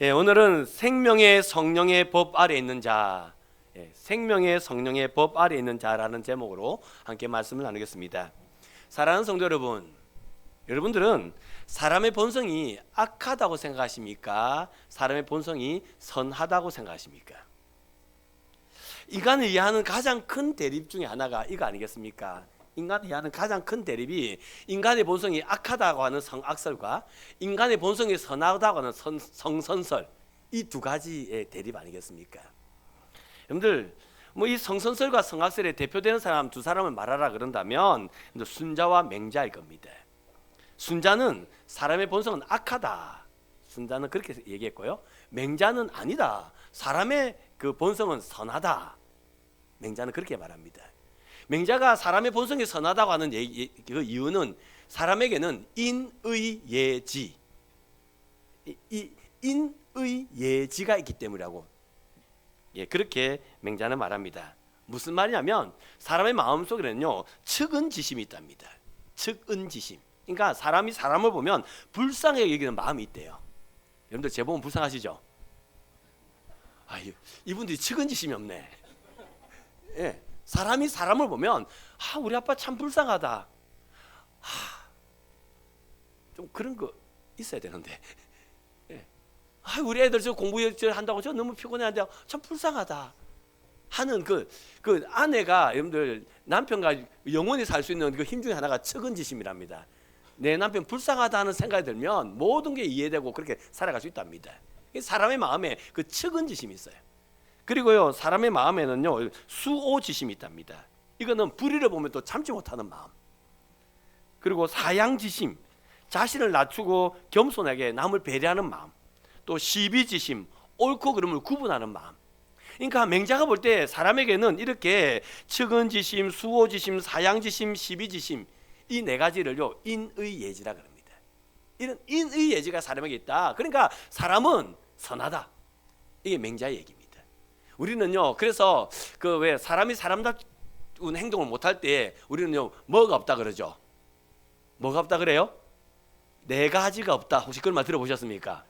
오늘은 생명의 성령의 법 아래 있는 자, 생명의 성령의 법 아래 있는 자라는 제목으로 함께 말씀을 나누겠습니다. 사랑하는 성도 여러분, 여러분들은 사람의 본성이 악하다고 생각하십니까? 사람의 본성이 선하다고 생각하십니까? 인간을 이해하는 가장 큰 대립 중에 하나가 이거 아니겠습니까? 인간을 이해하는 가장 큰 대립이 인간의 본성이 악하다고 하는 성악설과 인간의 본성이 선하다고 하는 성선설, 이 두 가지의 대립 아니겠습니까? 여러분들 이 성선설과 성악설에 대표되는 사람 두 사람을 말하라 그런다면 순자와 맹자일 겁니다. 순자는 사람의 본성은 악하다, 순자는 그렇게 얘기했고요. 맹자는 아니다, 사람의 그 본성은 선하다, 맹자는 그렇게 말합니다. 맹자가 사람의 본성이 선하다고 하는 그 이유는 사람에게는 인의예지, 인의예지가 있기 때문이라고 그렇게 맹자는 말합니다. 무슨 말이냐면 사람의 마음속에는요 측은지심이 있답니다. 측은지심, 그러니까 사람이 사람을 보면 불쌍하게 여기는 마음이 있대요. 여러분들 제 보면 불쌍하시죠? 이분들이 측은지심이 없네. 사람이 사람을 보면 우리 아빠 참 불쌍하다, 좀 그런 거 있어야 되는데, 우리 애들 저 공부 한다고 저 너무 피곤해한데 참 불쌍하다 하는 그 아내가, 여러분들 남편과 영원히 살 수 있는 그 힘 중에 하나가 측은지심이랍니다. 내 남편 불쌍하다는 생각이 들면 모든 게 이해되고 그렇게 살아갈 수 있답니다. 사람의 마음에 그 측은지심이 있어요. 그리고요 사람의 마음에는요 수오지심이 있답니다. 이거는 불의를 보면 또 참지 못하는 마음. 그리고 사양지심, 자신을 낮추고 겸손하게 남을 배려하는 마음. 또 시비지심, 옳고 그름을 구분하는 마음. 그러니까 맹자가 볼 때 사람에게는 이렇게 측은지심, 수오지심, 사양지심, 시비지심, 이 네 가지를요 인의예지라 그럽니다. 이런 인의예지가 사람에게 있다. 그러니까 사람은 선하다, 이게 맹자의 얘기입니다. 우리는요 그래서 왜 사람이 사람다운 행동을 못할 때 우리는요 뭐가 없다 그러죠? 뭐가 없다 그래요? 네 가지가 없다. 혹시 그런 말 들어보셨습니까?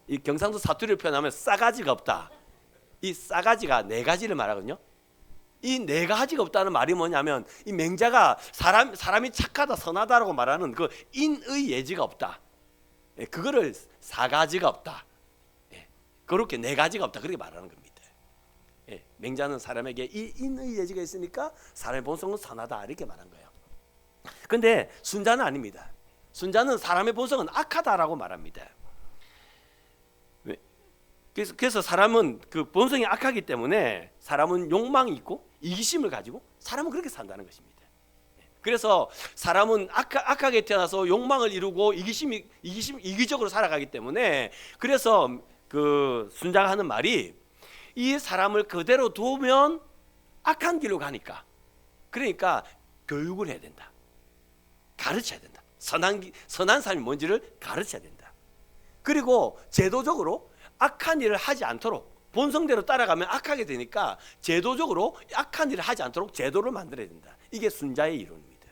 이 경상도 사투리를 표현하면 싸가지가 없다. 이 싸가지가 네 가지를 말하거든요. 이 네 가지가 없다는 말이 뭐냐면 이 맹자가 사람이 착하다, 선하다라고 말하는 그 인의예지가 없다, 그거를 사가지가 없다, 그렇게 네 가지가 없다, 그렇게 말하는 겁니다. 맹자는 사람에게 이 인의예지가 있으니까 사람의 본성은 선하다, 이렇게 말한 거예요. 근데 순자는 아닙니다. 순자는 사람의 본성은 악하다라고 말합니다. 그래서 사람은 그 본성이 악하기 때문에 사람은 욕망이 있고 이기심을 가지고 사람은 그렇게 산다는 것입니다. 그래서 사람은 악하게 태어나서 욕망을 이루고 이기적으로 살아가기 때문에, 그래서 그 순자가 하는 말이 이 사람을 그대로 두면 악한 길로 가니까, 그러니까 교육을 해야 된다, 가르쳐야 된다, 선한 삶이 뭔지를 가르쳐야 된다. 그리고 제도적으로 악한 일을 하지 않도록, 본성대로 따라가면 악하게 되니까 제도적으로 악한 일을 하지 않도록 제도를 만들어야 된다. 이게 순자의 이론입니다.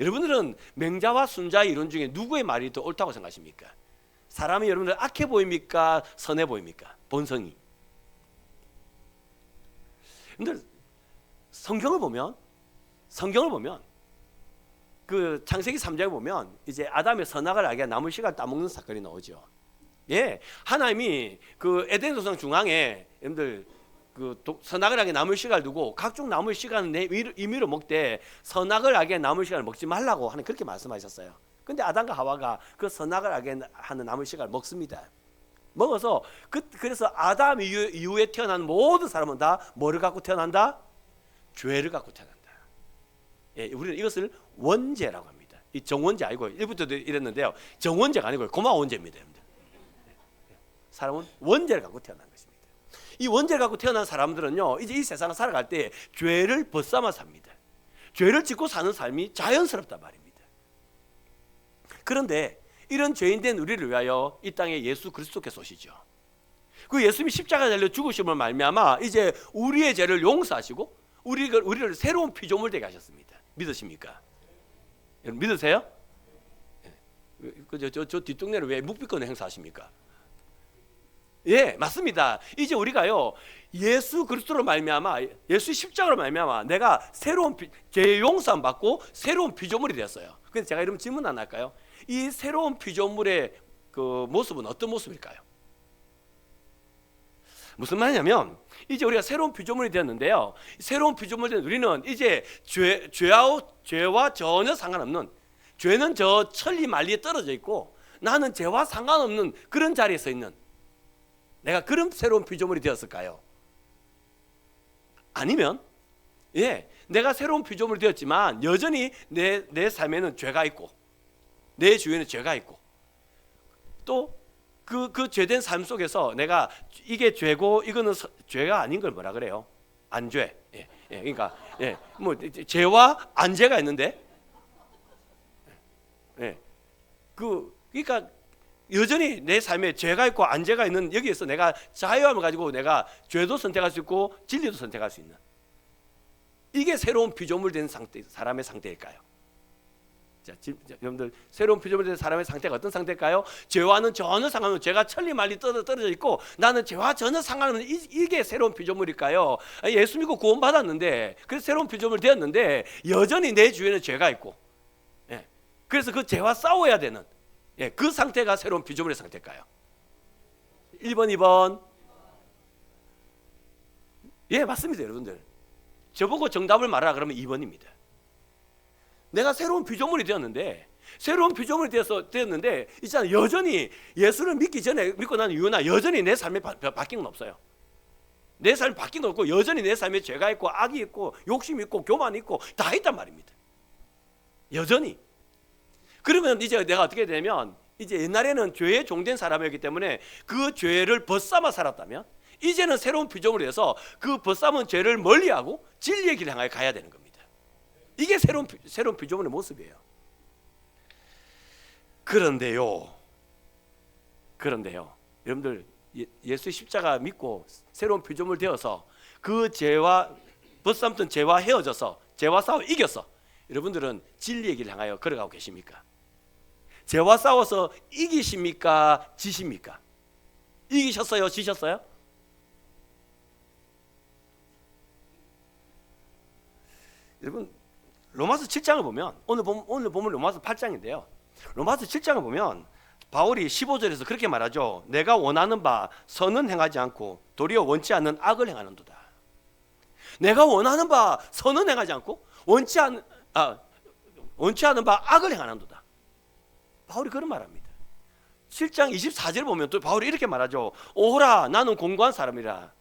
여러분들은 맹자와 순자의 이론 중에 누구의 말이 더 옳다고 생각하십니까? 사람이 여러분들 악해 보입니까? 선해 보입니까? 본성이. 여러분들 성경을 보면 그 창세기 3장에 보면 이제 아담의 선악을 알게 나무 씨가 따먹는 사건이 나오죠. 하나님이 그 에덴 동산 중앙에 여러분들 그 선악을 알게 나무 씨가를 두고 각종 나무 씨가는 임의로 먹되 선악을 알게 나무 씨가를 먹지 말라고 하는, 그렇게 말씀하셨어요. 근데 아담과 하와가 그 선악을 알게 하는 나무 씨가를 먹습니다. 먹어서 그래서 아담 이후에 태어난 모든 사람은 다 뭐를 갖고 태어난다? 죄를 갖고 태어난다. 우리는 이것을 원죄라고 합니다. 이 정원죄 아니고, 일부터도 이랬는데요, 정원죄가 아니고 고마원죄입니다. 사람은 원죄를 갖고 태어난 것입니다. 이 원죄를 갖고 태어난 사람들은요 이제 이 세상을 살아갈 때 죄를 벗삼아 삽니다. 죄를 짓고 사는 삶이 자연스럽단 말입니다. 그런데 이런 죄인된 우리를 위하여 이 땅에 예수 그리스도께서 오시죠. 그 예수님이 십자가에 달려 죽으심을 말미암아 이제 우리의 죄를 용서하시고 우리를 새로운 피조물 되게 하셨습니다. 믿으십니까? 여러분 믿으세요? 저 뒷동네를 왜 묵비권 행사하십니까? 예, 맞습니다. 이제 우리가요 예수 그리스도로 말미암아, 예수 십자가로 말미암아 내가 새로운 죄 용서함 받고 새로운 피조물이 되었어요. 근데 제가 이러면 질문 안 할까요? 이 새로운 피조물의 그 모습은 어떤 모습일까요? 무슨 말이냐면 이제 우리가 새로운 피조물이 되었는데요, 새로운 피조물이 된 우리는 이제 죄와 전혀 상관없는, 죄는 저 천리 만리에 떨어져 있고 나는 죄와 상관없는 그런 자리에 서 있는, 내가 그런 새로운 피조물이 되었을까요? 아니면 예, 내가 새로운 피조물이 되었지만 여전히 내 삶에는 죄가 있고 내 주위에는 죄가 있고 또 그 죄된 삶 속에서 내가 이게 죄고 이거는 죄가 아닌 걸 뭐라 그래요? 안죄. 예, 예, 그러니까 예, 뭐 죄와 안죄가 있는데, 예, 그러니까 여전히 내 삶에 죄가 있고 안죄가 있는 여기에서 내가 자유함을 가지고 내가 죄도 선택할 수 있고 진리도 선택할 수 있는, 이게 새로운 피조물 된 상태, 사람의 상태일까요? 자, 여러분들 새로운 피조물 된 사람의 상태가 어떤 상태일까요? 죄와는 전혀 상관없는, 죄가 천리 만리 떨어져 있고 나는 죄와 전혀 상관없는 이게 새로운 피조물일까요? 예수 믿고 구원 받았는데, 그래서 새로운 피조물 되었는데 여전히 내 주위에는 죄가 있고, 예, 그래서 그 죄와 싸워야 되는, 예, 그 상태가 새로운 피조물의 상태일까요? 1번, 2번. 예, 맞습니다. 여러분들 저보고 정답을 말하라 그러면 2번입니다. 내가 새로운 피조물이 되었는데, 새로운 피조물이 되었는데 있잖아요, 여전히 예수를 믿기 전에 믿고 나는 이유나 여전히 내 삶에 바뀐 건 없어요. 내 삶이 바뀐 건 없고 여전히 내 삶에 죄가 있고 악이 있고 욕심이 있고 교만이 있고 다 있단 말입니다. 여전히. 그러면 이제 내가 어떻게 되냐면, 이제 옛날에는 죄에 종된 사람이었기 때문에 그 죄를 벗삼아 살았다면 이제는 새로운 피조물이 돼서 그 벗삼은 죄를 멀리하고 진리의 길을 향하여 가야 되는 겁니다. 이게 새로운 피조물의 모습이에요. 그런데요, 여러분들 예수 십자가 믿고 새로운 피조물 되어서 그 죄와 벗삼던 죄와 헤어져서 죄와 싸워 이겼어. 여러분들은 진리의 길을 향하여 걸어가고 계십니까? 죄와 싸워서 이기십니까? 지십니까? 이기셨어요? 지셨어요? 여러분 로마서 7장을 보면, 오늘 보면 로마서 8장인데요, 로마서 7장을 보면 바울이 15절에서 그렇게 말하죠. 내가 원하는 바 선은 행하지 않고 도리어 원치 않는 악을 행하는도다. 내가 원하는 바 선은 행하지 않고 원치 않는 바 악을 행하는도다. 바울이 그런 말합니다. 7장 24절 보면 또 바울이 이렇게 말하죠. 오호라 나는 공고한 사람이라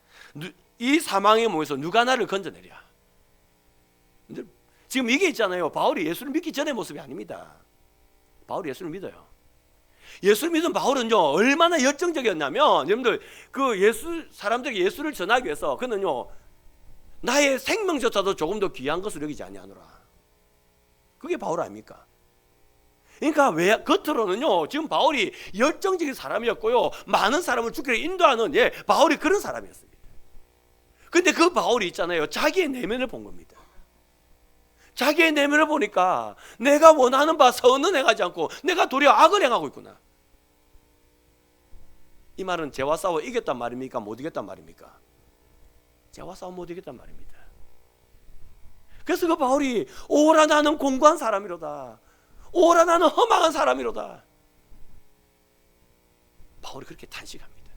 이 사망의 몸에서 누가 나를 건져내랴. 지금 이게 있잖아요, 바울이 예수를 믿기 전의 모습이 아닙니다. 바울이 예수를 믿어요. 예수를 믿은 바울은요 얼마나 열정적이었냐면, 여러분들 그 사람들에게 예수를 전하기 위해서 그는요 나의 생명조차도 조금 더 귀한 것을 여기지 아니하노라. 그게 바울 아닙니까? 그러니까 왜 겉으로는요 지금 바울이 열정적인 사람이었고요, 많은 사람을 죽기를 인도하는, 예, 바울이 그런 사람이었습니다. 근데 그 바울이 있잖아요, 자기의 내면을 본 겁니다. 자기의 내면을 보니까 내가 원하는 바 선은 행하지 않고 내가 도리어 악을 행하고 있구나. 이 말은 죄와 싸워 이겼단 말입니까? 못 이겼단 말입니까? 죄와 싸워 못 이겼단 말입니다. 그래서 그 바울이 오라 나는 공고한 사람이로다, 오라 나는 허망한 사람이로다, 바울이 그렇게 탄식합니다.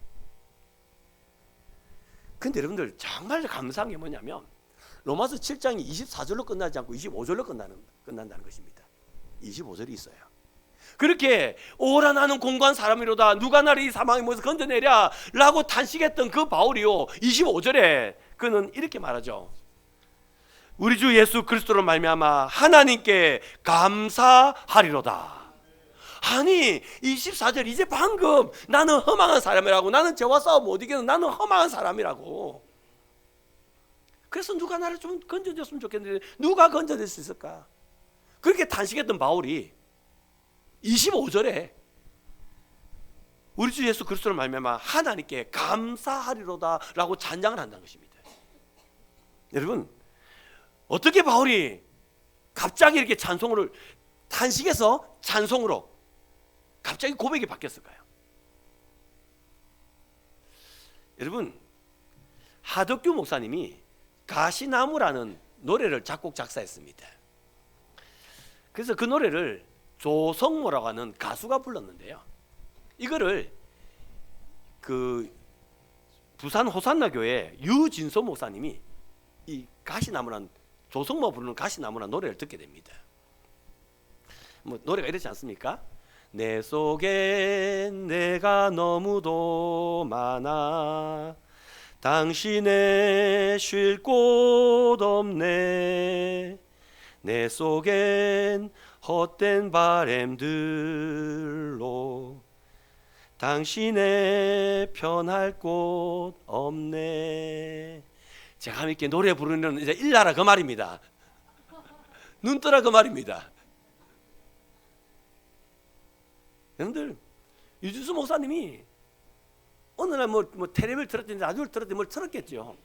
근데 여러분들 정말 감사한 게 뭐냐면, 로마서 7장이 24절로 끝나지 않고 25절로 끝난다는 것입니다. 25절이 있어요. 그렇게 오라 나는 공고한 사람이로다, 누가 나를 이 사망의 몸에서 건져내랴 라고 탄식했던 그 바울이요 25절에 그는 이렇게 말하죠. 우리 주 예수 그리스도로 말미암아 하나님께 감사하리로다. 아니 24절, 이제 방금 나는 허망한 사람이라고, 나는 죄와 싸워 못 이기는 나는 허망한 사람이라고. 그래서 누가 나를 좀 건져줬으면 좋겠는데 누가 건져낼 수 있을까? 그렇게 탄식했던 바울이 25절에 우리 주 예수 그리스도를 말미암아 하나님께 감사하리로다 라고 찬양을 한다는 것입니다. 여러분 어떻게 바울이 갑자기 이렇게 탄식에서 찬송으로 갑자기 고백이 바뀌었을까요? 여러분, 하덕규 목사님이 가시나무라는 노래를 작곡 작사했습니다. 그래서 그 노래를 조성모라고 하는 가수가 불렀는데요, 이거를 그 부산 호산나 교회 유진소 목사님이 이 가시나무란, 조성모 부르는 가시나무란 노래를 듣게 됩니다. 뭐 노래가 이렇지 않습니까? 내 속엔 내가 너무도 많아, 당신의 쉴 곳 없네, 내 속엔 헛된 바램들로 당신의 편할 곳 없네. 제가 함께 노래 부르는 이제 일나라 그 말입니다. 눈 떠라 그 말입니다. 여러분들, 유진수 목사님이 어느 날 뭐 텔레비를 틀었든지 라디오를 틀었든지 뭘 틀었겠죠.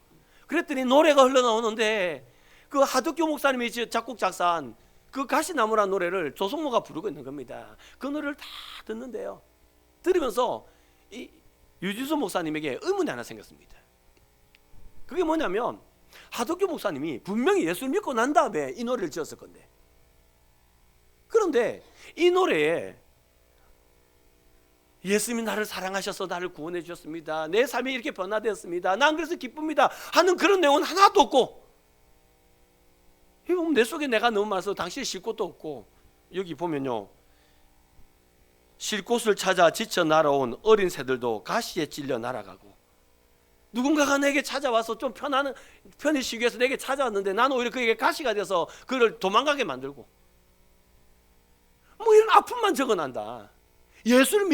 그랬더니 노래가 흘러나오는데 그 하덕규 목사님이 작곡 작사한 그 가시나무라는 노래를 조성모가 부르고 있는 겁니다. 그 노래를 다 듣는데요, 들으면서 이 유진수 목사님에게 의문이 하나 생겼습니다. 그게 뭐냐면, 하덕규 목사님이 분명히 예수를 믿고 난 다음에 이 노래를 지었을 건데, 그런데 이 노래에 예수님이 나를 사랑하셔서 나를 구원해 주셨습니다, 내 삶이 이렇게 변화되었습니다, 난 그래서 기쁩니다 하는 그런 내용은 하나도 없고, 내 속에 내가 너무 많아서 당신이 쉴 곳도 없고, 여기 보면요, 쉴 곳을 찾아 지쳐 날아온 어린 새들도 가시에 찔려 날아가고, 누군가가 내게 찾아와서 좀 편히 쉬기 위해서 내게 찾아왔는데 나는 오히려 그에게 가시가 돼서 그를 도망가게 만들고, 뭐 이런 아픔만 적어난다. 예수를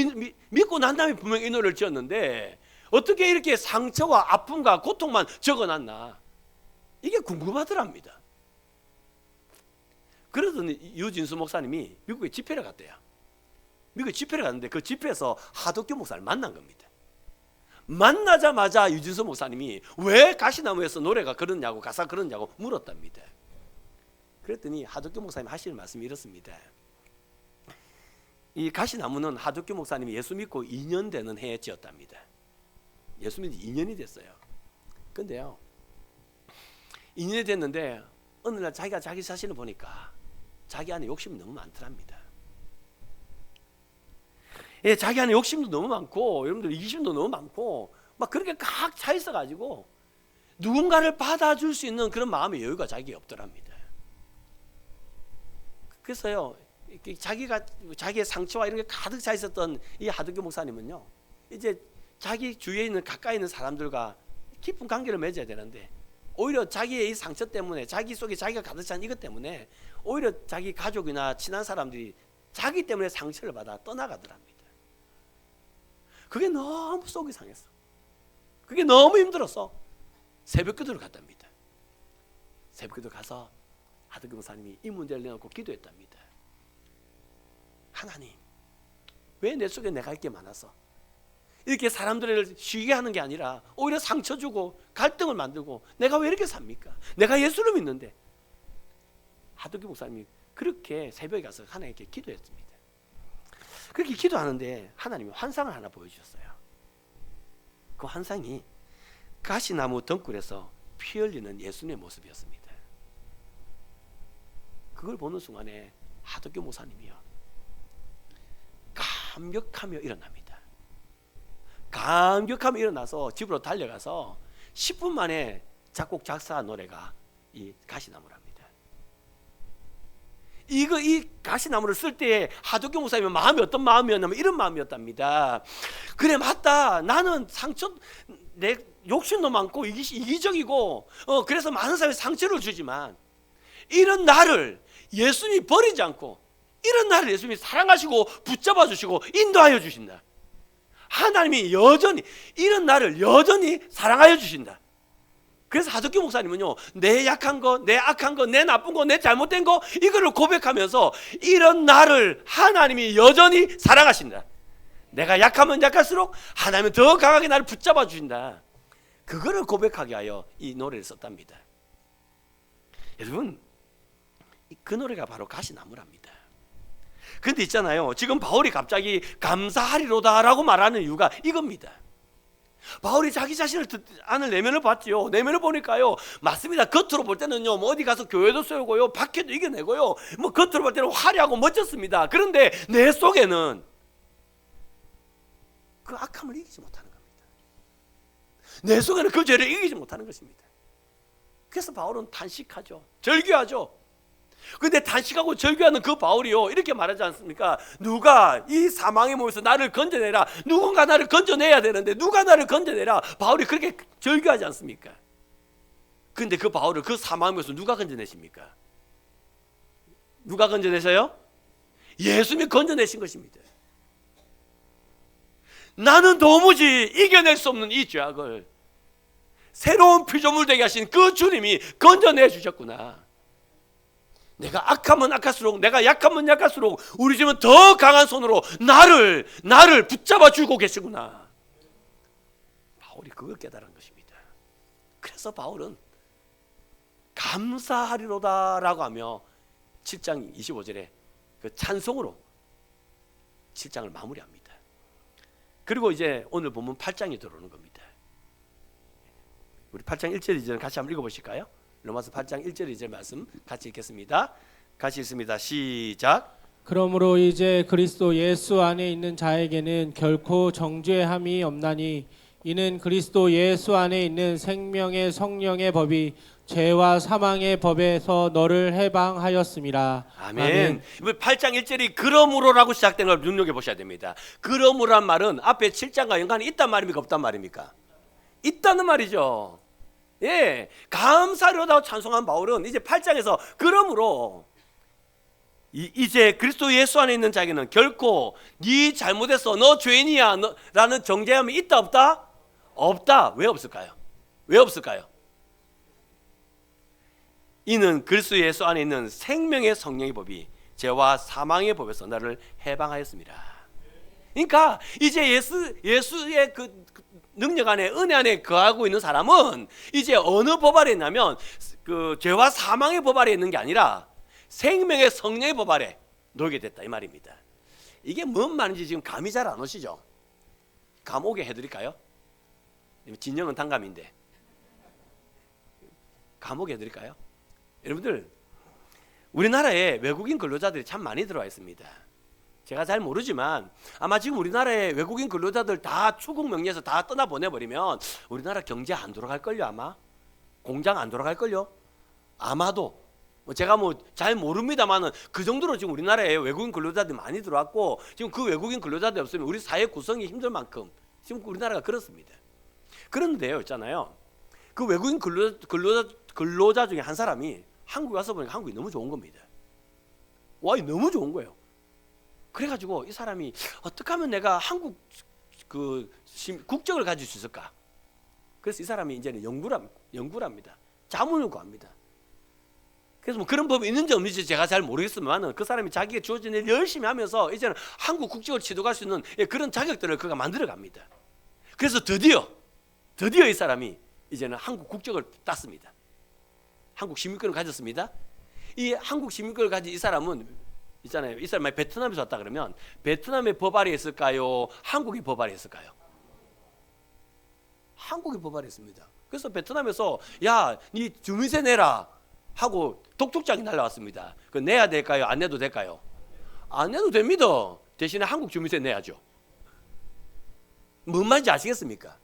믿고 난 다음에 분명히 이 노래를 지었는데 어떻게 이렇게 상처와 아픔과 고통만 적어놨나, 이게 궁금하더랍니다. 그러더니 유진수 목사님이 미국에 집회를 갔대요. 미국에 집회를 갔는데 그 집회에서 하덕규 목사를 만난 겁니다. 만나자마자 유진수 목사님이 왜 가시나무에서 노래가 그러냐고, 가사 그러냐고 물었답니다. 그랬더니 하덕규 목사님이 하시는 말씀이 이렇습니다. 이 가시나무는 하덕규 목사님이 예수 믿고 2년 되는 해에 지었답니다. 예수 믿은 2년이 됐어요. 근데요, 2년이 됐는데 어느 날 자기가 자기 자신을 보니까 자기 안에 욕심이 너무 많더랍니다. 예, 자기 안에 욕심도 너무 많고, 여러분들 이기심도 너무 많고, 막 그렇게 각 차 있어가지고 누군가를 받아줄 수 있는 그런 마음의 여유가 자기에 없더랍니다. 그래서요, 자기의 상처와 이런 게 가득 차 있었던 이 하덕규 목사님은요, 이제 자기 주위에 있는 가까이 있는 사람들과 깊은 관계를 맺어야 되는데, 오히려 자기의 이 상처 때문에, 자기 속에 자기가 가득 찬 이것 때문에 오히려 자기 가족이나 친한 사람들이 자기 때문에 상처를 받아 떠나가더랍니다. 그게 너무 속이 상했어. 그게 너무 힘들어서 새벽기도를 갔답니다. 새벽기도 가서 하덕규 목사님이 이 문제를 내놓고 기도했답니다. 하나님, 왜 내 속에 내가 있게 많아서 이렇게 사람들을 쉬게 하는 게 아니라 오히려 상처 주고 갈등을 만들고, 내가 왜 이렇게 삽니까? 내가 예수를 믿는데. 하덕규 목사님이 그렇게 새벽에 가서 하나님께 기도했습니다. 그렇게 기도하는데 하나님이 환상을 하나 보여주셨어요. 그 환상이 가시나무 덩굴에서 피 흘리는 예수님의 모습이었습니다. 그걸 보는 순간에 하덕규 목사님이요, 감격하며 일어납니다. 감격하며 일어나서 집으로 달려가서 10분 만에 작곡 작사한 노래가 이 가시나무랍니다. 이 가시나무를 쓸 때에 하덕규 목사님의 마음이 어떤 마음이었냐면 이런 마음이었답니다. 그래, 맞다, 나는 내 욕심도 많고 이기적이고 그래서 많은 사람에 상처를 주지만, 이런 나를 예수님이 버리지 않고, 이런 나를 예수님이 사랑하시고 붙잡아 주시고 인도하여 주신다. 하나님이 여전히 이런 나를 여전히 사랑하여 주신다. 그래서 하덕규 목사님은요, 내 약한 거, 내 악한 거, 내 나쁜 거, 내 잘못된 거, 이거를 고백하면서 이런 나를 하나님이 여전히 사랑하신다. 내가 약하면 약할수록 하나님은 더 강하게 나를 붙잡아 주신다. 그거를 고백하게 하여 이 노래를 썼답니다. 여러분, 그 노래가 바로 가시나무랍니다. 근데 있잖아요, 지금 바울이 갑자기 감사하리로다 라고 말하는 이유가 이겁니다. 바울이 자기 자신을 아는 내면을 봤지요. 내면을 보니까요, 맞습니다. 겉으로 볼 때는요, 뭐 어디 가서 교회도 세우고요, 박해도 이겨내고요, 뭐 겉으로 볼 때는 화려하고 멋졌습니다. 그런데 내 속에는 그 악함을 이기지 못하는 겁니다. 내 속에는 그 죄를 이기지 못하는 것입니다. 그래서 바울은 탄식하죠. 절규하죠. 근데 탄식하고 절규하는 그 바울이요, 이렇게 말하지 않습니까? 누가 이 사망의 몸에서 나를 건져내라. 누군가 나를 건져내야 되는데 누가 나를 건져내라. 바울이 그렇게 절규하지 않습니까? 근데 그 바울을 그 사망의 몸에서 누가 건져내십니까? 누가 건져내세요? 예수님이 건져내신 것입니다. 나는 도무지 이겨낼 수 없는 이 죄악을 새로운 피조물 되게 하신 그 주님이 건져내 주셨구나. 내가 악하면 악할수록, 내가 약하면 약할수록 우리 주님은 더 강한 손으로 나를 붙잡아 주고 계시구나. 바울이 그걸 깨달은 것입니다. 그래서 바울은 감사하리로다라고 하며 7장 25절에 그 찬송으로 7장을 마무리합니다. 그리고 이제 오늘 보면 8장이 들어오는 겁니다. 우리 8장 1절 2절 같이 한번 읽어보실까요? 로마서 8장 1절 2절 말씀 같이 읽겠습니다. 같이 읽습니다. 시작. 그러므로 이제 그리스도 예수 안에 있는 자에게는 결코 정죄함이 없나니 이는 그리스도 예수 안에 있는 생명의 성령의 법이 죄와 사망의 법에서 너를 해방하였음이라. 아멘. 8장 1절이 그러므로라고 시작된 걸 눈여겨보셔야 됩니다. 그러므로란 말은 앞에 7장과 연관이 있단 말입니까? 없단 말입니까? 있다는 말이죠. 예, 감사하리로다 찬송한 바울은 이제 8장에서 그러므로 이제 그리스도 예수 안에 있는 자에게는 결코 네 잘못했어, 너 죄인이야 라는 정죄함이 있다 없다? 없다. 왜 없을까요? 왜 없을까요? 이는 그리스도 예수 안에 있는 생명의 성령의 법이 죄와 사망의 법에서 너를 해방하였습니다. 그러니까 이제 예수의 그 능력 안에, 은혜 안에 거하고 있는 사람은 이제 어느 법 아래 있냐면 그 죄와 사망의 법 아래 있는 게 아니라 생명의 성령의 법 아래 놓이게 됐다 이 말입니다. 이게 뭔 말인지 지금 감이 잘 안 오시죠? 감 오게 해드릴까요? 진영은 단감인데 감 오게 해드릴까요? 여러분들, 우리나라에 외국인 근로자들이 참 많이 들어와 있습니다. 제가 잘 모르지만 아마 지금 우리나라의 외국인 근로자들 다 출국 명령에서 다 떠나보내버리면 우리나라 경제 안 돌아갈걸요. 아마 공장 안 돌아갈걸요. 아마도 제가 잘 모릅니다만은 그 정도로 지금 우리나라에 외국인 근로자들이 많이 들어왔고, 지금 그 외국인 근로자들이 없으면 우리 사회 구성이 힘들 만큼 지금 우리나라가 그렇습니다. 그런데요, 있잖아요, 그 외국인 근로자 중에 한 사람이 한국에 와서 보니까 한국이 너무 좋은 겁니다. 와, 너무 좋은 거예요. 그래가지고 이 사람이 어떻게 하면 내가 한국 그 국적을 가질 수 있을까? 그래서 이 사람이 이제는 연구를 합니다. 자문을 구합니다. 그래서 뭐 그런 법이 있는지 없는지 제가 잘 모르겠지만 그 사람이 자기가 주어진 일 열심히 하면서 이제는 한국 국적을 취득할 수 있는 그런 자격들을 그가 만들어 갑니다. 그래서 드디어 이 사람이 이제는 한국 국적을 땄습니다. 한국 시민권을 가졌습니다. 이 한국 시민권을 가진 이 사람은 있잖아요, 이 사람이 베트남에서 왔다 그러면 베트남의 법 아래에 있을까요? 한국의 법 아래에 있을까요? 한국의 법 아래에 있습니다. 그래서 베트남에서 야, 네 주민세 내라 하고 독촉장이 날라왔습니다. 그 내야 될까요? 안 내도 될까요? 안 내도 됩니다. 대신에 한국 주민세 내야죠. 뭔 말인지 아시겠습니까?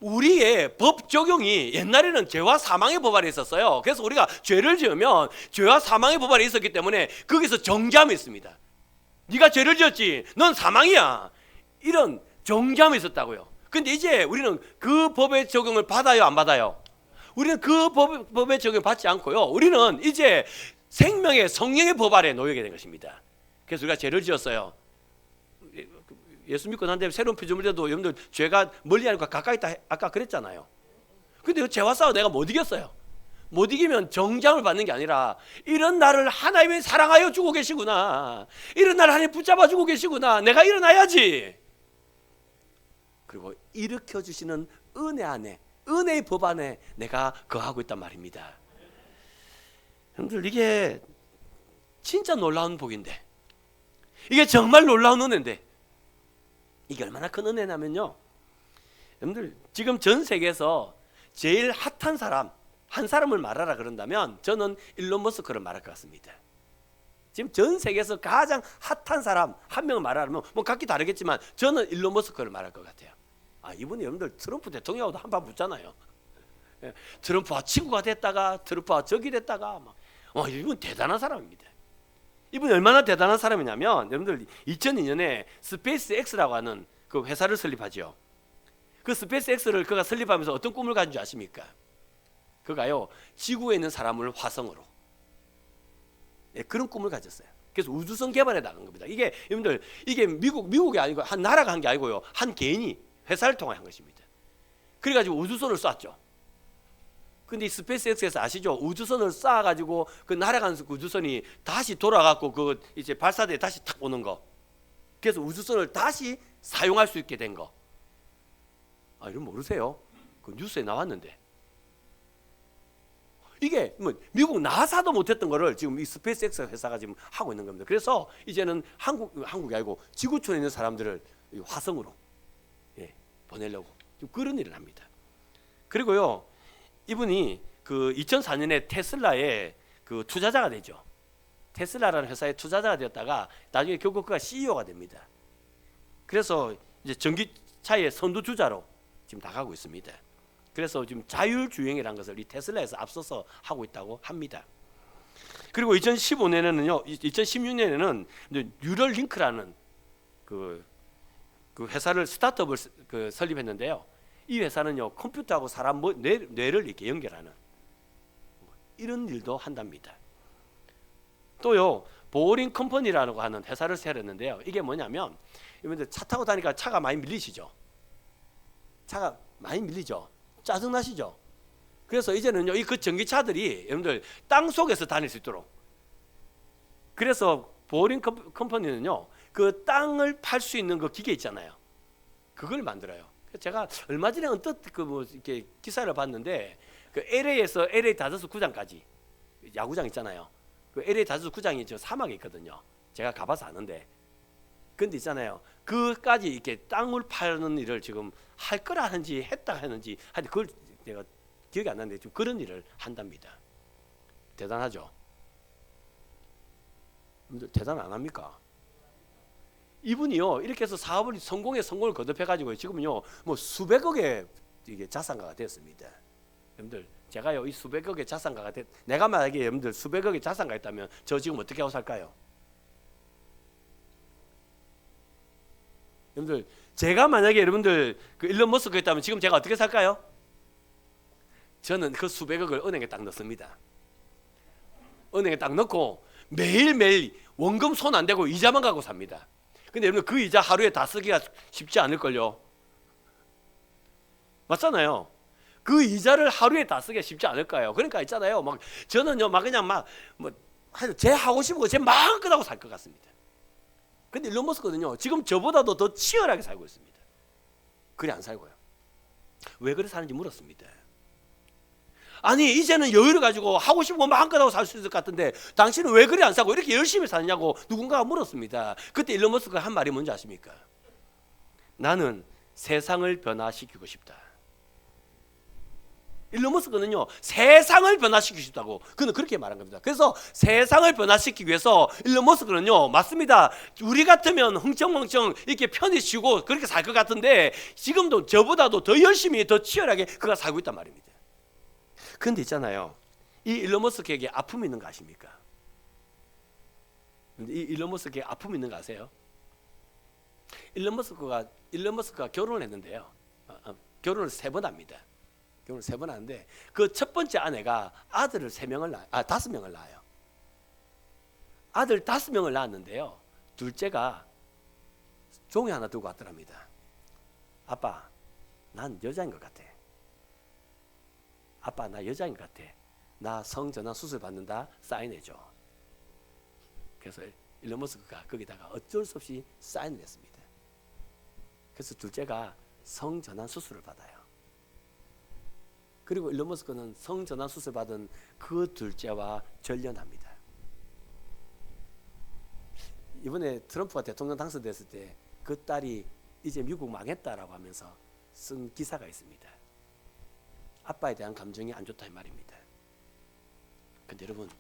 우리의 법 적용이 옛날에는 죄와 사망의 법 아래 있었어요. 그래서 우리가 죄를 지으면 죄와 사망의 법 아래 있었기 때문에 거기서 정죄함이 있습니다. 네가 죄를 지었지, 넌 사망이야, 이런 정죄함이 있었다고요. 근데 이제 우리는 그 법의 적용을 받아요, 안 받아요? 우리는 그 법의 적용을 받지 않고요, 우리는 이제 생명의 성령의 법 아래 놓이게 된 것입니다. 그래서 우리가 죄를 지었어요. 예수 믿고 난 다음에 새로운 피조물이라도 여러분들 죄가 멀리 하니까 가까이 있다 아까 그랬잖아요. 근데 그 죄와 싸워 내가 못 이겼어요. 못 이기면 정죄함을 받는 게 아니라 이런 나를 하나님이 사랑하여 주고 계시구나, 이런 나를 하나님 붙잡아 주고 계시구나, 내가 일어나야지. 그리고 일으켜 주시는 은혜 안에, 은혜의 법 안에 내가 거하고 있단 말입니다. 여러분들, 이게 진짜 놀라운 복인데, 이게 정말 놀라운 은혜인데, 이게 얼마나 큰 은혜냐면요, 여러분들 지금 전 세계에서 제일 핫한 사람 한 사람을 말하라 그런다면 저는 일론 머스크를 말할 것 같습니다. 지금 전 세계에서 가장 핫한 사람 한 명을 말하면 뭐 각기 다르겠지만 저는 일론 머스크를 말할 것 같아요. 이분이 여러분들 트럼프 대통령하고도 한판 붙잖아요. 트럼프와 친구가 됐다가 트럼프와 적이 됐다가 이분 대단한 사람입니다. 이분이 얼마나 대단한 사람이냐면 여러분들 2002년에 스페이스 X라고 하는 그 회사를 설립하죠. 그 스페이스 X를 그가 설립하면서 어떤 꿈을 가진 줄 아십니까? 그가요 지구에 있는 사람을 화성으로 그런 꿈을 가졌어요. 그래서 우주선 개발에 나간 겁니다. 이게 여러분들 이게 미국이 아니고 한 나라가 한 게 아니고요 한 개인이 회사를 통해 한 것입니다. 그래가지고 우주선을 쐈죠. 근데 이 스페이스 X에서 아시죠? 우주선을 쏴가지고 그 날아간 우주선이 다시 돌아가고 그 이제 발사대에 다시 탁 오는 거. 그래서 우주선을 다시 사용할 수 있게 된 거. 이건 모르세요? 그 뉴스에 나왔는데. 이게 뭐 미국 나사도 못했던 거를 지금 이 스페이스 X 회사가 지금 하고 있는 겁니다. 그래서 이제는 한국이 아니고 지구촌에 있는 사람들을 화성으로 보내려고 지금 그런 일을 합니다. 그리고요. 이분이 그 2004년에 테슬라의 그 투자자가 되죠. 테슬라라는 회사의 투자자가 되었다가 나중에 결국 그가 CEO가 됩니다. 그래서 이제 전기차의 선두주자로 지금 나가고 있습니다. 그래서 지금 자율주행이라는 것을 이 테슬라에서 앞서서 하고 있다고 합니다. 그리고 2016년에는 뉴럴링크라는 그 회사를 스타트업을 설립했는데요. 이 회사는요 컴퓨터하고 사람 뇌를 이렇게 연결하는 이런 일도 한답니다. 또요 보링 컴퍼니라고 하는 회사를 세웠는데요. 이게 뭐냐면 여러분들 차 타고 다니까 차가 많이 밀리시죠? 차가 많이 밀리죠? 짜증 나시죠? 그래서 이제는요 그 전기차들이 여러분들 땅 속에서 다닐 수 있도록 그래서 보링 컴퍼니는요 그 땅을 팔 수 있는 그 기계 있잖아요. 그걸 만들어요. 제가 얼마 전에 언뜻 이렇게 기사를 봤는데 그 LA에서 LA 다저스 구장까지 야구장 있잖아요. 그 LA 다저스 구장이 저 사막에 있거든요. 제가 가봐서 아는데. 근데 있잖아요. 그까지 이렇게 땅을 파는 일을 지금 할 거라 하는지 했다 하는지 하여튼 그걸 내가 기억이 안 나는데 지금 그런 일을 한답니다. 대단하죠. 대단 안 합니까? 이분이요 이렇게 해서 사업을 성공을 거듭해 가지고 지금은요 뭐 수백억의 이게 자산가가 되었습니다. 여러분들 제가요 이 수백억의 자산가가 내가 만약에 여러분들 수백억의 자산가 있다면 저 지금 어떻게 하고 살까요? 여러분들 제가 만약에 여러분들 그 일론 머스크가 있다면 지금 제가 어떻게 살까요? 저는 그 수백억을 은행에 딱 넣습니다. 은행에 딱 넣고 매일매일 원금 손 안 대고 이자만 갖고 삽니다. 근데 여러분 그 이자 하루에 다 쓰기가 쉽지 않을걸요. 맞잖아요. 그 이자를 하루에 다 쓰기가 쉽지 않을까요? 그러니까 있잖아요. 막 저는요 막 그냥 제 하고 싶은 거 제 마음껏 하고 살 것 같습니다. 근데 일론 머스크는요 지금 저보다도 더 치열하게 살고 있습니다. 그래 안 살고요. 왜 그래 사는지 물었습니다. 아니 이제는 여유를 가지고 하고 싶은 거 마음껏 하고 살 수 있을 것 같은데 당신은 왜 그래 안 사고 이렇게 열심히 사느냐고 누군가가 물었습니다. 그때 일론 머스크가 한 말이 뭔지 아십니까? 나는 세상을 변화시키고 싶다. 일론 머스크는요 세상을 변화시키고 싶다고 그는 그렇게 말한 겁니다. 그래서 세상을 변화시키기 위해서 일론 머스크는요 맞습니다. 우리 같으면 흥청망청 이렇게 편히 쉬고 그렇게 살 것 같은데 지금도 저보다도 더 열심히 더 치열하게 그가 살고 있단 말입니다. 근데 있잖아요. 이 일론 머스크에게 아픔이 있는 거 아십니까? 이 일론 머스크에게 아픔이 있는 거 아세요? 일론 머스크가 결혼을 했는데요. 결혼을 3번 합니다. 결혼을 3번 하는데 그 첫 번째 아내가 아들을 5명을 낳아요. 아들 5명을 낳았는데요. 둘째가 종이 하나 두고 왔더랍니다. 아빠, 난 여자인 것 같아. 아빠, 나 여자인 것 같아. 나 성전환 수술 받는다. 사인해줘. 그래서 일론 머스크가 거기다가 어쩔 수 없이 사인을 했습니다. 그래서 둘째가 성전환 수술을 받아요. 그리고 일론 머스크는 성전환 수술 받은 그 둘째와 절연합니다. 이번에 트럼프가 대통령 당선됐을 때 그 딸이 이제 미국 망했다라고 하면서 쓴 기사가 있습니다. 아빠에 대한 감정이 안 좋다 이 말입니다. 근데 여러분,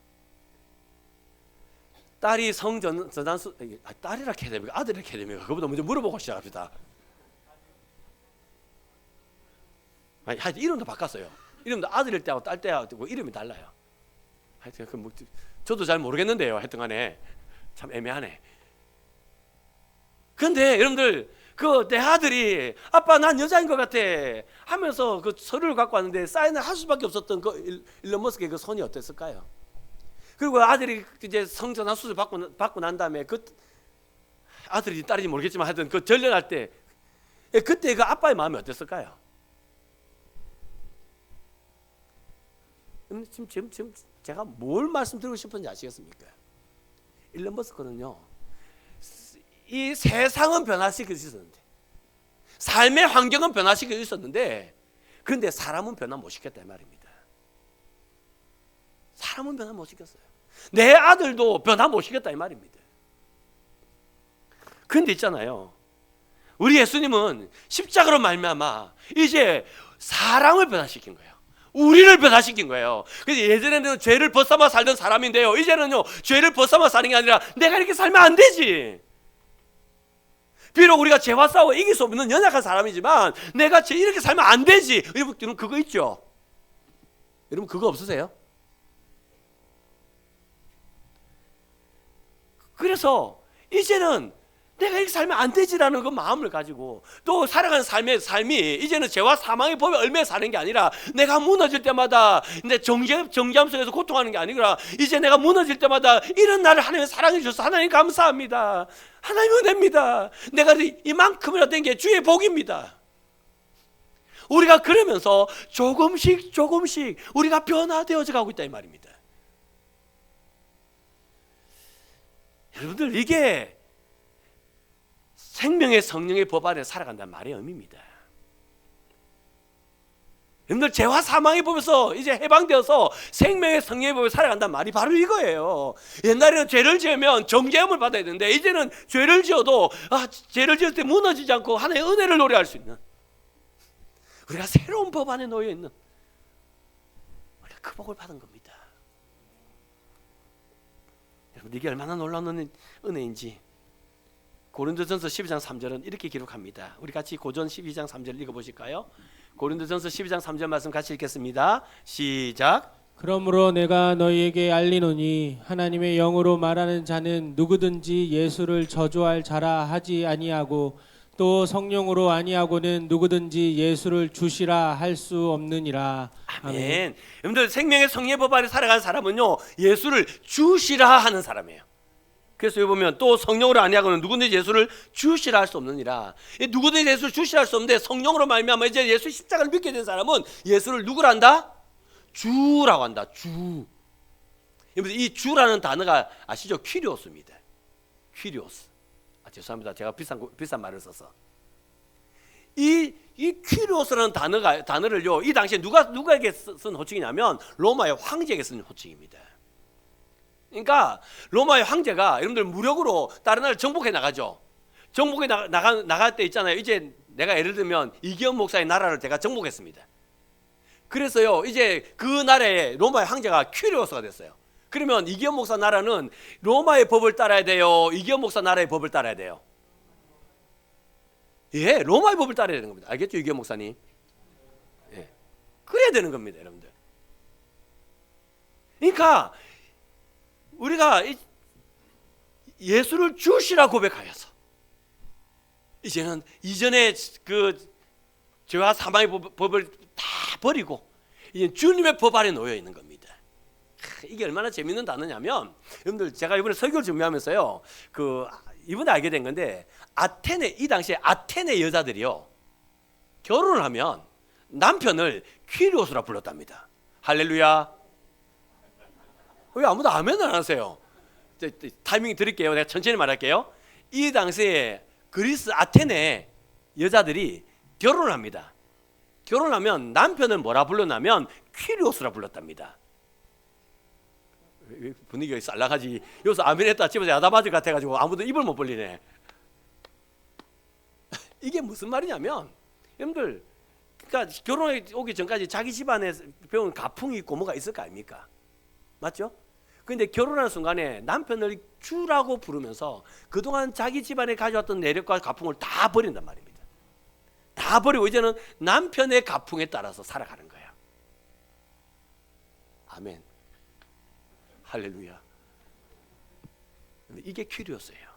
딸이 성전환수, 딸이라 해야 됩니까? 아들이라 해야 됩니까? 그거보다 먼저 물어보고 시작합시다. 하여튼 이름도 바꿨어요. 이름도 아들일 때하고 딸 때하고 이름이 달라요. 하여튼 그 뭐, 저도 잘 모르겠는데요. 하여튼 간에 참 애매하네. 근데 여러분들, 그 내 아들이 아빠 난 여자인 것 같아 하면서 그 서류를 갖고 왔는데 사인을 할 수밖에 없었던 그 일론 머스크의 그 손이 어땠을까요? 그리고 아들이 이제 성전환 수술 받고 난 다음에 그 아들이 딸인지 모르겠지만 하여튼 그 전련할 때 그때 그 아빠의 마음이 어땠을까요? 지금 제가 뭘 말씀드리고 싶은지 아시겠습니까? 일론 머스크는요, 이 세상은 변화시킬 수 있었는데, 삶의 환경은 변화시킬 수 있었는데, 그런데 사람은 변화 못 시켰다 이 말입니다. 사람은 변화 못 시켰어요. 내 아들도 변화 못 시켰다 이 말입니다. 그런데 있잖아요, 우리 예수님은 십자가로 말미암아 이제 사람을 변화시킨 거예요. 우리를 변화시킨 거예요. 그래서 예전에는 죄를 벗삼아 살던 사람인데요, 이제는요 죄를 벗삼아 사는 게 아니라 내가 이렇게 살면 안 되지. 비록 우리가 죄와 싸워 이길 수 없는 연약한 사람이지만 내가 이렇게 살면 안 되지. 여러분 그거 있죠? 여러분 그거 없으세요? 그래서 이제는 내가 이렇게 살면 안 되지라는 그 마음을 가지고 또 살아가는 삶이 이제는 죄와 사망의 법에 얽매여 사는 게 아니라 내가 무너질 때마다 이제 정죄함 속에서 고통하는 게 아니라 이제 내가 무너질 때마다 이런 나를 하나님 사랑해 주셔서 하나님 감사합니다. 하나님 은혜입니다. 내가 이만큼이나 된 게 주의 복입니다. 우리가 그러면서 조금씩 우리가 변화되어져 가고 있다 이 말입니다. 여러분들, 이게 생명의 성령의 법 아래 살아간다는 말의 의미입니다. 여러분들, 죄와 사망의 법에서 이제 해방되어서 생명의 성령의 법에 살아간다는 말이 바로 이거예요. 옛날에는 죄를 지으면 정죄함을 받아야 되는데 이제는 죄를 지어도 죄를 지을 때 무너지지 않고 하나님의 은혜를 노래할 수 있는, 우리가 새로운 법 안에 놓여 있는, 우리가 그 복을 받은 겁니다. 여러분, 이게 얼마나 놀라운 은혜인지 고린도전서 12장 3절은 이렇게 기록합니다. 우리 같이 고전 12장 3절 읽어보실까요? 고린도전서 12장 3절 말씀 같이 읽겠습니다. 시작. 그러므로 내가 너희에게 알리노니 하나님의 영으로 말하는 자는 누구든지 예수를 저주할 자라 하지 아니하고 또 성령으로 아니하고는 누구든지 예수를 주시라 할 수 없느니라. 아멘. 여러분들, 생명의 성령의 법 아래 살아가는 사람은요 예수를 주시라 하는 사람이에요. 그래서 여기 보면 또 성령으로 아니하고는 누구든지 예수를 주시라 할 수 없느니라. 누구든지 예수를 주시라 할 수 없는데 성령으로 말미암아 이제 예수 십자가를 믿게 된 사람은 예수를 누구라 한다? 주라고 한다. 주. 이 주라는 단어가 아시죠? 퀴리오스입니다. 퀴리오스. 죄송합니다. 제가 비싼 말을 써서. 이 퀴리오스라는 단어를요 이 당시에 누가에게 쓴 호칭이냐면 로마의 황제에게 쓴 호칭입니다. 그러니까 로마의 황제가 여러분들 무력으로 다른 나라를 정복해 나가죠. 정복해 나갈 때 있잖아요. 이제 내가 예를 들면 이기현 목사의 나라를 제가 정복했습니다. 그래서요 이제 그 나라의 로마의 황제가 퀴리오스가 됐어요. 그러면 이기현 목사 나라는 로마의 법을 따라야 돼요? 이기현 목사 나라의 법을 따라야 돼요? 예, 로마의 법을 따라야 되는 겁니다. 알겠죠, 이기현 목사님? 예, 그래야 되는 겁니다, 여러분들. 그러니까 우리가 예수를 주시라 고백하여서 이제는 이전에 그 죄와 사망의 법을 다 버리고 이제 주님의 법 아래 놓여 있는 겁니다. 이게 얼마나 재밌는 단어냐면 여러분들, 제가 이번에 설교를 준비하면서요 이번에 알게 된 건데 이 당시에 아테네 여자들이요 결혼을 하면 남편을 퀴리오스라 불렀답니다. 할렐루야. 왜 아무도 아멘을 안 하세요? 타이밍 드릴게요. 내가 천천히 말할게요. 이 당시에 그리스 아테네 여자들이 결혼을 합니다. 결혼하면 남편을 뭐라 불렀냐면 퀴리오스라 불렀답니다. 분위기가 쌀랑하지. 여기서 아멘했다 집에서 야다바지 같아가지고 아무도 입을 못 벌리네. 이게 무슨 말이냐면 여러분들 그러니까 결혼에 오기 전까지 자기 집안에 배운 가풍이 있고 뭐가 있을 거 아닙니까? 맞죠? 근데 결혼하는 순간에 남편을 주라고 부르면서 그동안 자기 집안에 가져왔던 내력과 가풍을 다 버린단 말입니다. 다 버리고 이제는 남편의 가풍에 따라서 살아가는 거예요. 아멘. 할렐루야. 근데 이게 큐리오스예요.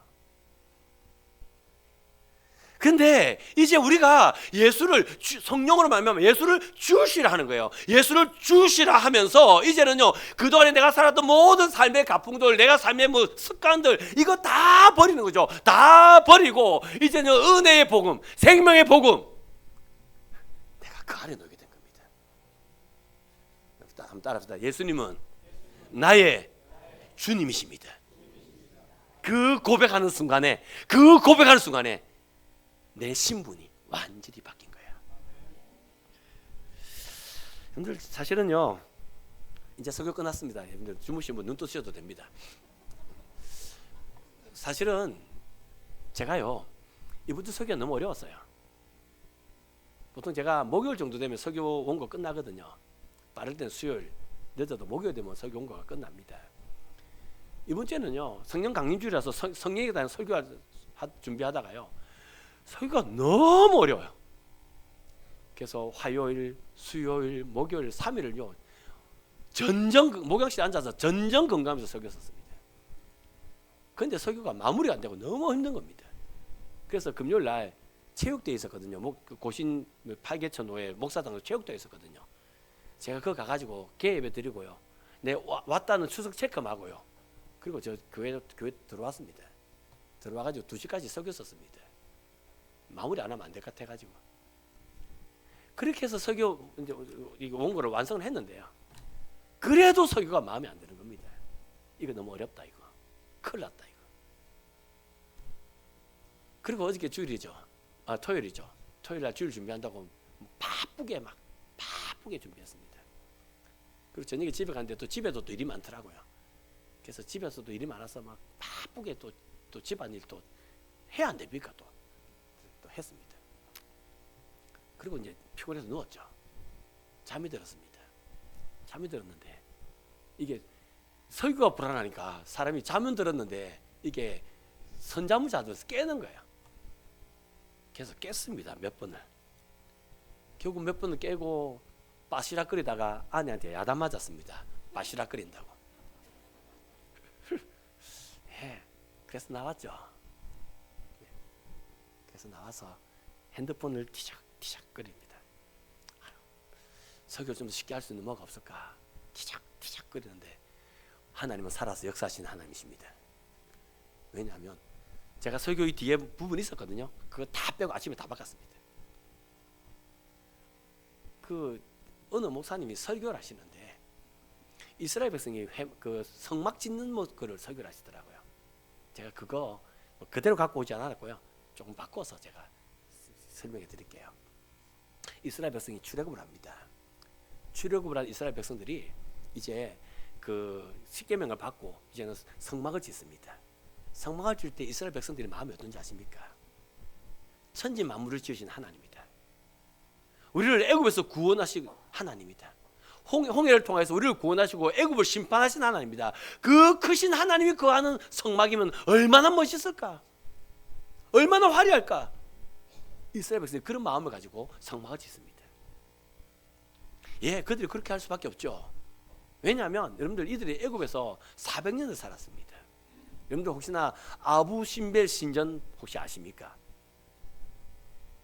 근데 이제 우리가 예수를 성령으로 말하면 예수를 주시라 하는 거예요. 예수를 주시라 하면서 이제는요, 그동안에 내가 살았던 모든 삶의 가풍들, 내가 삶의 뭐 습관들, 이거 다 버리는 거죠. 다 버리고 이제는 은혜의 복음, 생명의 복음, 내가 그 안에 놓이게 된 겁니다. 한번 따라합시다. 예수님은 나의 주님이십니다. 그 고백하는 순간에 내 신분이 완전히 바뀐 거예요. 여러분들 사실은요, 이제 설교 끝났습니다. 여러분들 주무시면 눈 뜨셔도 됩니다. 사실은 제가요, 이번 주 설교가 너무 어려웠어요. 보통 제가 목요일 정도 되면 설교 원고 끝나거든요. 빠를 때는 수요일, 늦어도 목요일 되면 설교 원고가 끝납니다. 이번 주에는요, 성령 강림주일이라서 성령에 대한 설교 준비하다가요, 설교가 너무 어려워요. 그래서 화요일, 수요일, 목요일 3일을요 목욕실에 앉아서 전전 건강하면서 설교 썼습니다. 그런데 설교가 마무리가 안 되고 너무 힘든 겁니다. 그래서 금요일 날 체육대회 있었거든요. 고신 8개천호에 목사당으로 체육대회 있었거든요. 제가 그거 가가지고 개예배 드리고요, 내 왔다는 추석 체크하고요, 그리고 저 교회 들어왔습니다. 들어와가지고 2시까지 설교 썼습니다. 마무리 안 하면 안 될 것 같아가지고. 그렇게 해서 설교 이제 원고를 완성을 했는데요, 그래도 설교가 마음에 안 드는 겁니다. 이거 너무 어렵다, 이거 큰일 났다, 이거. 그리고 어저께 주일이죠. 토요일이죠. 토요일 날 주일 준비한다고 바쁘게 준비했습니다. 그리고 저녁에 집에 갔는데 또 집에도 또 일이 많더라고요. 그래서 집에서도 일이 많아서 막 바쁘게 또 집안일 또 해야 안 됩니까? 또 했습니다. 그리고 이제 피곤해서 누웠죠. 잠이 들었습니다. 잠이 들었는데 이게 설교가 불안하니까 사람이 잠은 들었는데 이게 선잠을 자들어서 깨는 거예요. 그래서 깼습니다. 몇 번을. 결국 몇 번을 깨고 빠시락거리다가 아내한테 야단 맞았습니다. 빠시락거린다고. 예, 그래서 나왔죠. 그래서 나와서 핸드폰을 티적거립니다. 설교 좀 쉽게 할 수 있는 뭐가 없을까? 티적거리는데 하나님은 살아서 역사하시는 하나님이십니다. 왜냐하면 제가 설교 이 뒤에 부분이 있었거든요. 그거 다 빼고 아침에 다 바꿨습니다. 그 어느 목사님이 설교를 하시는데 이스라엘 백성이 그 성막 짓는 거를 설교를 하시더라고요. 제가 그거 그대로 갖고 오지 않았고요, 조금 바꿔서 제가 설명해 드릴게요. 이스라엘 백성이 출애굽을 합니다. 출애굽을 한 이스라엘 백성들이 이제 그 십계명을 받고 이제는 성막을 짓습니다. 성막을 질 때 이스라엘 백성들의 마음이 어떤지 아십니까? 천지 만물을 지으신 하나님이다. 우리를 애굽에서 구원하신 하나님이다. 홍해를 통해서 우리를 구원하시고 애굽을 심판하신 하나님이다. 그 크신 하나님이 거하는 성막이면 얼마나 멋있을까? 얼마나 화려할까? 이스라엘 백성이 그런 마음을 가지고 성막을 짓습니다. 예, 그들이 그렇게 할 수밖에 없죠. 왜냐하면 여러분들 이들이 애굽에서 400년을 살았습니다. 여러분들 혹시나 아부 신벨 신전 혹시 아십니까?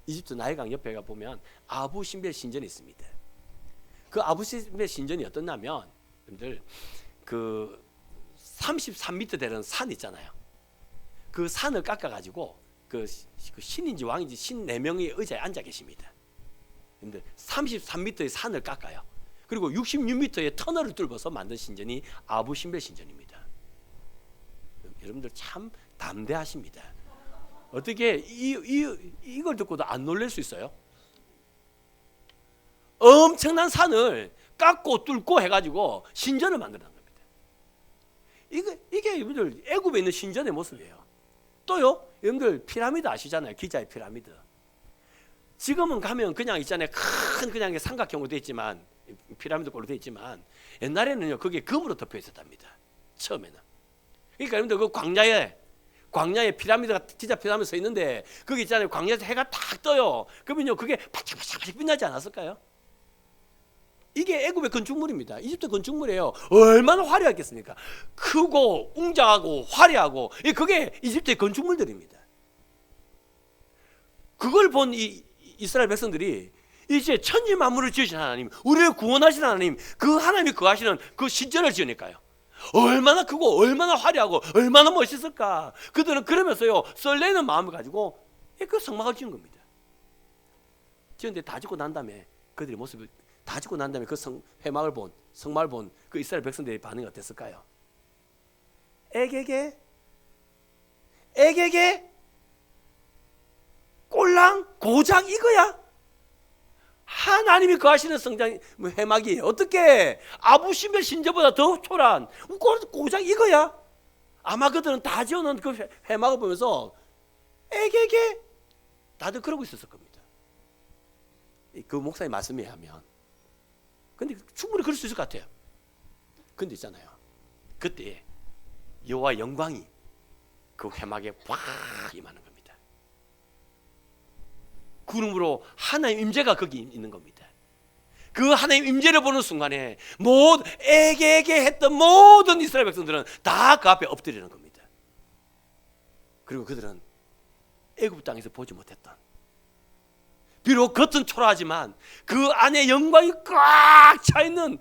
이집트 나일강 옆에 가 보면 아부 신벨 신전이 있습니다. 그 아부 신벨 신전이 어떻냐면 여러분들 그 33m 되는 산 있잖아요. 그 산을 깎아 가지고 그 신인지 왕인지 신 4명이 의자에 앉아 계십니다. 여러분들 33m의 산을 깎아요. 그리고 66m의 터널을 뚫어서 만든 신전이 아부 신벨 신전입니다. 여러분들 참 담대하십니다. 어떻게 이걸 듣고도 안 놀랄 수 있어요? 엄청난 산을 깎고 뚫고 해가지고 신전을 만들어낸 겁니다. 이게 여러분들 애굽에 있는 신전의 모습이에요. 또요, 여러분들 피라미드 아시잖아요. 기자의 피라미드. 지금은 가면 그냥 있잖아요. 큰 그냥 삼각형으로 되어 있지만 피라미드 꼴로 되어 있지만 옛날에는요 그게 금으로 덮여 있었답니다. 처음에는. 그러니까 여러분들 그 광야에 피라미드가 진짜 피라미드 서 있는데 거기 있잖아요. 광야에서 해가 딱 떠요. 그러면요 그게 바짝바짝 빛나지 않았을까요? 이게 애굽의 건축물입니다. 이집트 건축물이에요. 얼마나 화려했겠습니까? 크고 웅장하고 화려하고 그게 이집트의 건축물들입니다. 그걸 본 이 이스라엘 백성들이 이제 천지 만물을 지으신 하나님, 우리를 구원하신 하나님, 그 하나님이 거하시는 그 신전을 지으니까요. 얼마나 크고 얼마나 화려하고 얼마나 멋있을까. 그들은 그러면서요 설레는 마음을 가지고 그 성막을 지은 겁니다. 지은데 다 짓고 난 다음에 그들의 모습을 다 짓고 난 다음에 그 성막을 본 그 이스라엘 백성들의 반응이 어땠을까요? 에게게 꼴랑 고작 이거야? 하나님이 거하시는 성장 회막이 어떻게 아부시멜 신전보다 더 초라한 고작 이거야? 아마 그들은 다 지어놓은 그 회막을 보면서 에게게 다들 그러고 있었을 겁니다. 그 목사의 말씀에 의하면. 근데 충분히 그럴 수 있을 것 같아요. 근데 있잖아요, 그때 여호와의 영광이 그 회막에 확 임하는 겁니다. 구름으로 하나님 임재가 거기 있는 겁니다. 그 하나님 임재를 보는 순간에 에게게 했던 모든 이스라엘 백성들은 다 그 앞에 엎드리는 겁니다. 그리고 그들은 애굽 땅에서 보지 못했던, 비록 겉은 초라하지만 그 안에 영광이 꽉 차 있는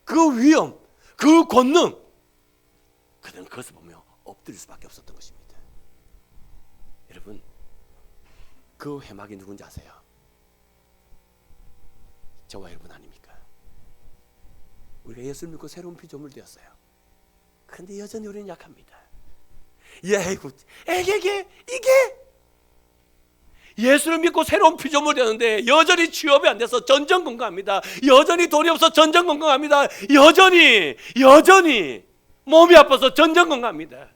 그 위엄, 그 권능, 그들은 그것을 보며 엎드릴 수밖에 없었던 것입니다. 여러분, 그 회막이 누군지 아세요? 저와 여러분 아닙니까? 우리가 예수를 믿고 새로운 피조물 되었어요. 그런데 여전히 우리는 약합니다. 이게 예수를 믿고 새로운 피조물 되었는데 여전히 취업이 안 돼서 전전 건강합니다. 여전히 돈이 없어 전전 건강합니다. 여전히 몸이 아파서 전전 건강합니다.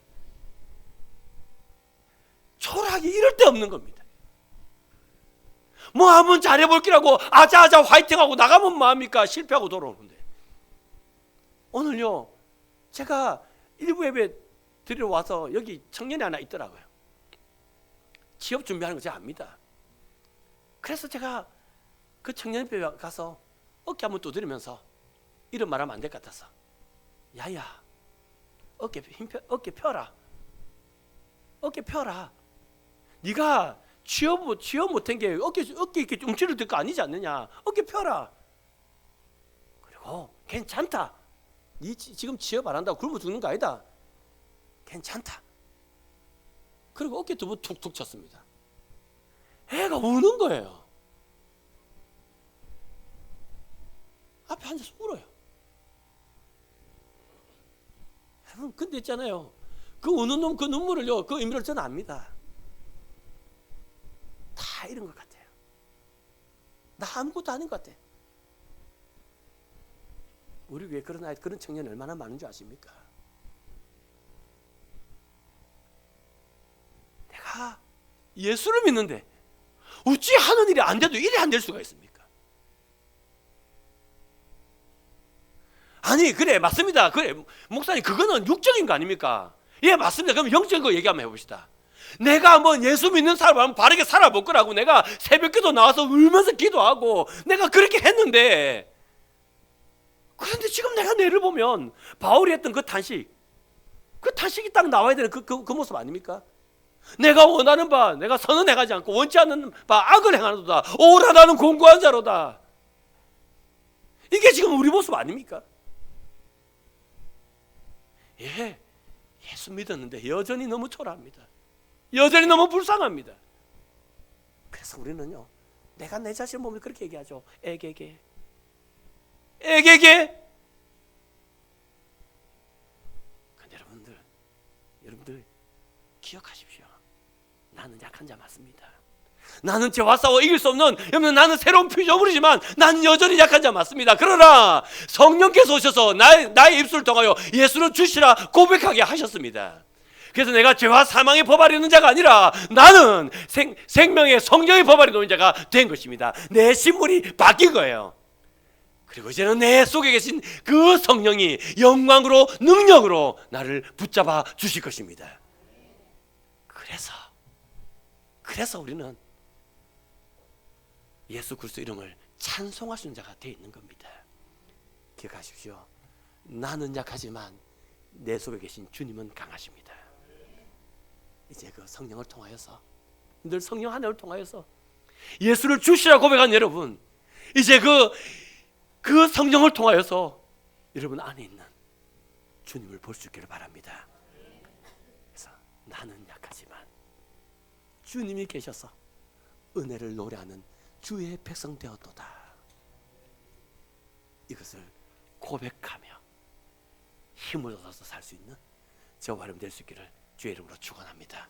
초라하게 이럴 데 없는 겁니다. 뭐 한번 잘해볼기라고 아자아자 화이팅하고 나가면 뭐합니까? 실패하고 돌아오는데. 오늘요 제가 일부 예배 드리러 와서 여기 청년이 하나 있더라고요. 취업 준비하는 거 제가 압니다. 그래서 제가 그 청년협회 가서 어깨 한번 두드리면서 이런 말하면 안 될 것 같아서, 야야 어깨 펴라. 네가 취업 못한 게 어깨 이렇게 움츠릴 거 아니지 않느냐. 어깨 펴라. 그리고 괜찮다. 네 지금 취업 안 한다고 굶어 죽는 거 아니다. 괜찮다. 그리고 어깨 두 번 툭툭 쳤습니다. 애가 우는 거예요. 앞에 앉아서 울어요. 여러분, 근데 있잖아요, 그 우는 놈 그 눈물을요, 그 의미를 저는 압니다. 다 이런 것 같아요. 나 아무것도 아닌 것 같아. 우리 교회에 그런 청년이 얼마나 많은 줄 아십니까? 내가 예수를 믿는데 어찌 하는 일이 안 돼도 일이 안 될 수가 있습니까? 아니 그래 맞습니다. 그래 목사님 그거는 육적인 거 아닙니까? 예 맞습니다. 그럼 영적인 거 얘기 한번 해봅시다. 내가 한번 예수 믿는 사람을 바르게 살아볼 거라고 내가 새벽기도 나와서 울면서 기도하고 내가 그렇게 했는데, 그런데 지금 내가 뇌를 보면 바울이 했던 그 탄식이 딱 나와야 되는 그 모습 아닙니까? 내가 원하는 바 내가 선언해가지 않고 원치 않는 바 악을 행하노다. 오라 나는 공고한 자로다. 이게 지금 우리 모습 아닙니까? 예, 예수 믿었는데 여전히 너무 초라합니다. 여전히 너무 불쌍합니다. 그래서 우리는요, 내가 내 자신을 보면 그렇게 얘기하죠. 에게게. 근데 여러분들 기억하십시오. 나는 약한 자 맞습니다. 나는 죄와 싸워 이길 수 없는, 여러분 나는 새로운 피조물이지만 나는 여전히 약한 자 맞습니다. 그러나 성령께서 오셔서 나의 입술을 통하여 예수를 주시라 고백하게 하셨습니다. 그래서 내가 죄와 사망의 법 아래 있는 자가 아니라 나는 생명의 성령의 법 아래 놓인 자가 된 것입니다. 내 신분이 바뀐 거예요. 그리고 이제는 내 속에 계신 그 성령이 영광으로 능력으로 나를 붙잡아 주실 것입니다. 그래서 우리는 예수 그리스도 이름을 찬송할 수 있는 자가 되어 있는 겁니다. 기억하십시오. 나는 약하지만 내 속에 계신 주님은 강하십니다. 이제 그 성령을 통하여서, 늘 성령 하나를 통하여서 예수를 주시라 고백한 여러분, 이제 그 성령을 통하여서 여러분 안에 있는 주님을 볼 수 있기를 바랍니다. 그래서 나는 약하지만 주님이 계셔서 은혜를 노래하는 주의 백성 되었도다. 이것을 고백하며 힘을 얻어서 살 수 있는 저와 여러분 될 수 있기를 주의 이름으로 축원합니다.